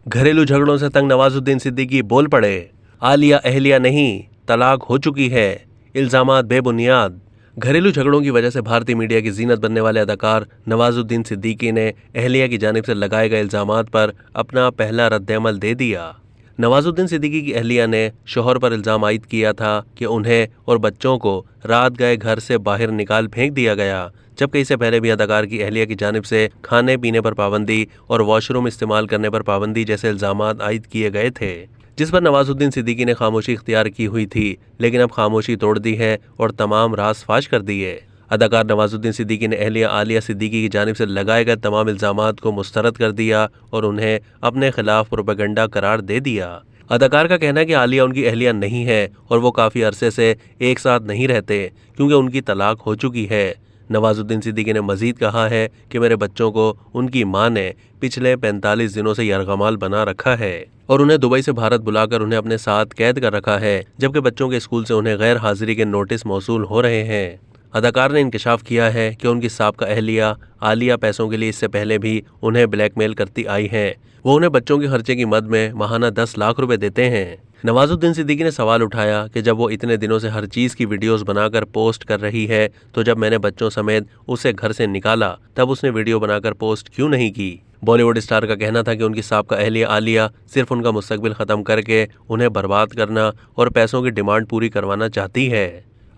घरेलू झगड़ों से तंग नवाजुद्दीन सिद्दीकी बोल पड़े, आलिया अहलिया नहीं, तलाक हो चुकी है, इल्जामात बेबुनियाद। घरेलू झगड़ों की वजह से भारतीय मीडिया की जीनत बनने वाले अदाकार नवाजुद्दीन सिद्दीकी ने अहलिया की जानिब से लगाए गए इल्जामात पर अपना पहला रद्द-ए-अमल दे दिया। नवाजुद्दीन सिद्दीकी की अहलिया ने शौहर पर इल्जाम आयद किया था कि उन्हें और बच्चों को रात गए घर से बाहर निकाल फेंक दिया गया, जबकि इससे पहले भी अदाकार की अहलिया की जानिब से खाने पीने पर पाबंदी और वॉशरूम इस्तेमाल करने पर पाबंदी जैसे इल्जामात आयद किए गए थे, जिस पर नवाजुद्दीन सिद्दीकी ने खामोशी इख्तियार की हुई थी, लेकिन अब खामोशी तोड़ दी है और तमाम राज फाश कर दिए। अदाकार नवाजुद्दीन सिद्दीकी ने अहलिया आलिया सिद्दीकी की जानिब से लगाए गए तमाम इल्जामात को मुस्तरद कर दिया और उन्हें अपने खिलाफ प्रोपेगेंडा करार दे दिया। अदाकार का कहना है कि आलिया उनकी अहलिया नहीं है और वो काफ़ी अरसे से एक साथ नहीं रहते क्योंकि उनकी तलाक हो चुकी है। नवाजुद्दीन सिद्दीकी ने मजीद कहा है कि मेरे बच्चों को उनकी मां ने पिछले 45 दिनों से यरगमाल बना रखा है और उन्हें दुबई से भारत बुलाकर उन्हें अपने साथ कैद कर रखा है, जबकि बच्चों के स्कूल से उन्हें गैर हाजिरी के नोटिस मौसूल हो रहे हैं। अदाकार ने इंकशाफ किया है कि उनकी साबका अहलिया आलिया पैसों के लिए इससे पहले भी उन्हें ब्लैकमेल करती आई हैं। वो उन्हें बच्चों के खर्चे की मद में माहाना 10 लाख रुपए देते हैं। नवाजुद्दीन सिद्दीकी ने सवाल उठाया कि जब वो इतने दिनों से हर चीज़ की वीडियोस बनाकर पोस्ट कर रही है, तो जब मैंने बच्चों समेत उसे घर से निकाला तब उसने वीडियो बनाकर पोस्ट क्यों नहीं की। बॉलीवुड स्टार का कहना था कि उनकी साबका अहलिया आलिया सिर्फ उनका मुस्तकबिल ख़त्म करके उन्हें बर्बाद करना और पैसों की डिमांड पूरी करवाना चाहती है।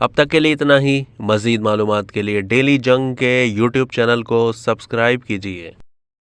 अब तक के लिए इतना ही। मज़ीद मालूमात के लिए डेली जंग के यूट्यूब चैनल को सब्सक्राइब कीजिए।